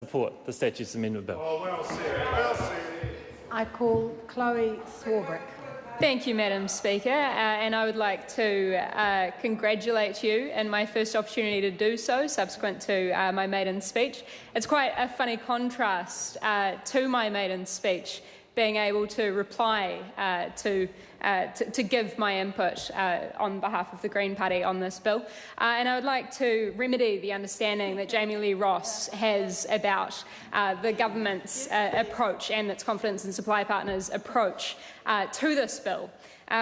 support the Statutes Amendment Bill. Oh, well said. Well said. I call Chlöe Swarbrick. Thank you, Madam Speaker, and I would like to congratulate you in my first opportunity to do so, subsequent to my maiden speech. It's quite a funny contrast to my maiden speech, being able to reply to give my input on behalf of the Green Party on this bill. And I would like to remedy the understanding that Jamie Lee Ross has about the government's approach and its confidence and supply partners' approach to this bill.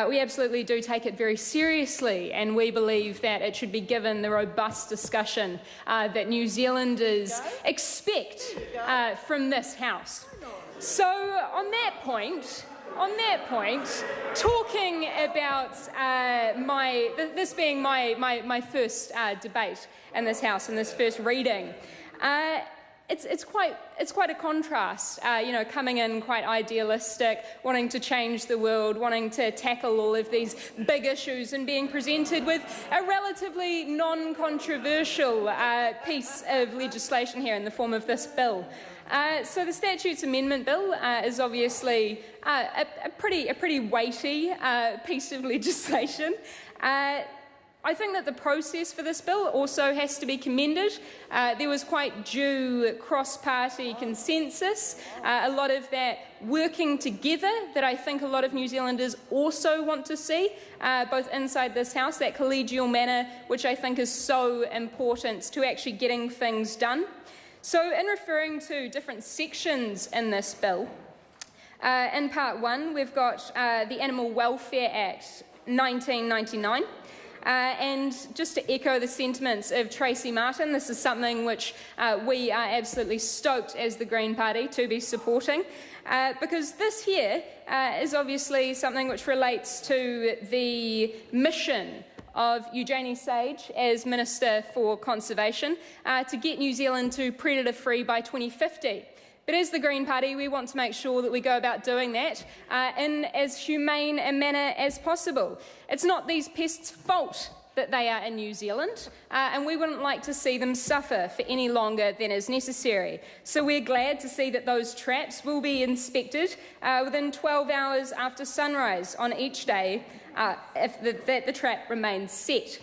We absolutely do take it very seriously, and we believe that it should be given the robust discussion that New Zealanders expect from this House. So, on that point, talking about this being my first debate in this House, in this first reading, it's quite a contrast. Coming in quite idealistic, wanting to change the world, wanting to tackle all of these big issues, and being presented with a relatively non-controversial piece of legislation here in the form of this bill. So the Statutes Amendment Bill is obviously a pretty weighty piece of legislation. I think that the process for this bill also has to be commended. There was quite due cross-party consensus, a lot of that working together that I think a lot of New Zealanders also want to see, both inside this House, that collegial manner which I think is so important to actually getting things done. So in referring to different sections in this bill, in Part 1 we've got the Animal Welfare Act 1999. And just to echo the sentiments of Tracy Martin, this is something which we are absolutely stoked as the Green Party to be supporting, because this here is obviously something which relates to the mission of Eugenie Sage as Minister for Conservation to get New Zealand to predator-free by 2050. But as the Green Party, we want to make sure that we go about doing that in as humane a manner as possible. It's not these pests' fault that they are in New Zealand, and we wouldn't like to see them suffer for any longer than is necessary. So we're glad to see that those traps will be inspected within 12 hours after sunrise on each day if the trap remains set.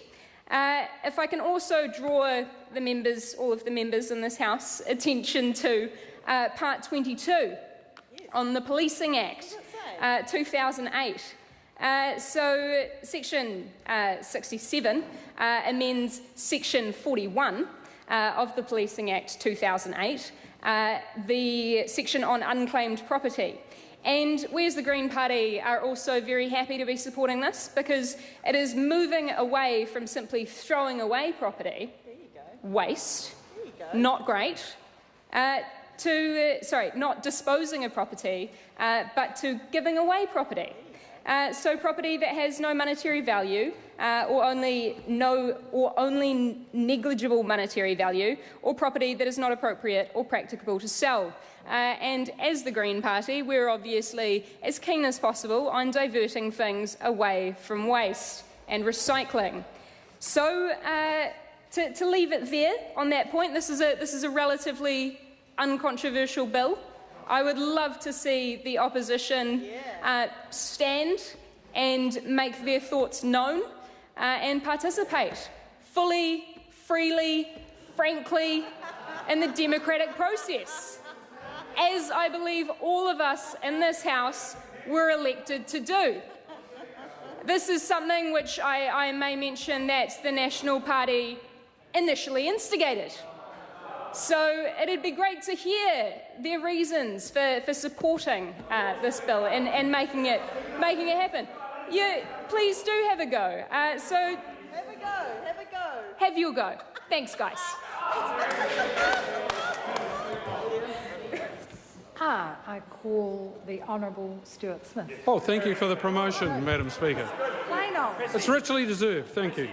If I can also draw the members, all of the members in this House, attention to Part 22 on the Policing Act 2008. So Section 67 amends Section 41 of the Policing Act 2008, the section on unclaimed property. And we as the Green Party are also very happy to be supporting this, because it is moving away from simply throwing away property, waste, not great, not disposing of property, but to giving away property. So property that has no monetary value, or only negligible monetary value, or property that is not appropriate or practicable to sell. And as the Green Party, we're obviously as keen as possible on diverting things away from waste and recycling. So to leave it there on that point, this is a relatively uncontroversial bill. I would love to see the opposition stand and make their thoughts known and participate fully, freely, frankly in the democratic process, as I believe all of us in this House were elected to do. This is something which I may mention that the National Party initially instigated. So it'd be great to hear their reasons for supporting this bill and making it happen. Please do have a go. Have a go. Have your go. Thanks, guys. I call the Honourable Stuart Smith. Oh, thank you for the promotion, Madam Speaker. Plain old. It's richly deserved. Thank you.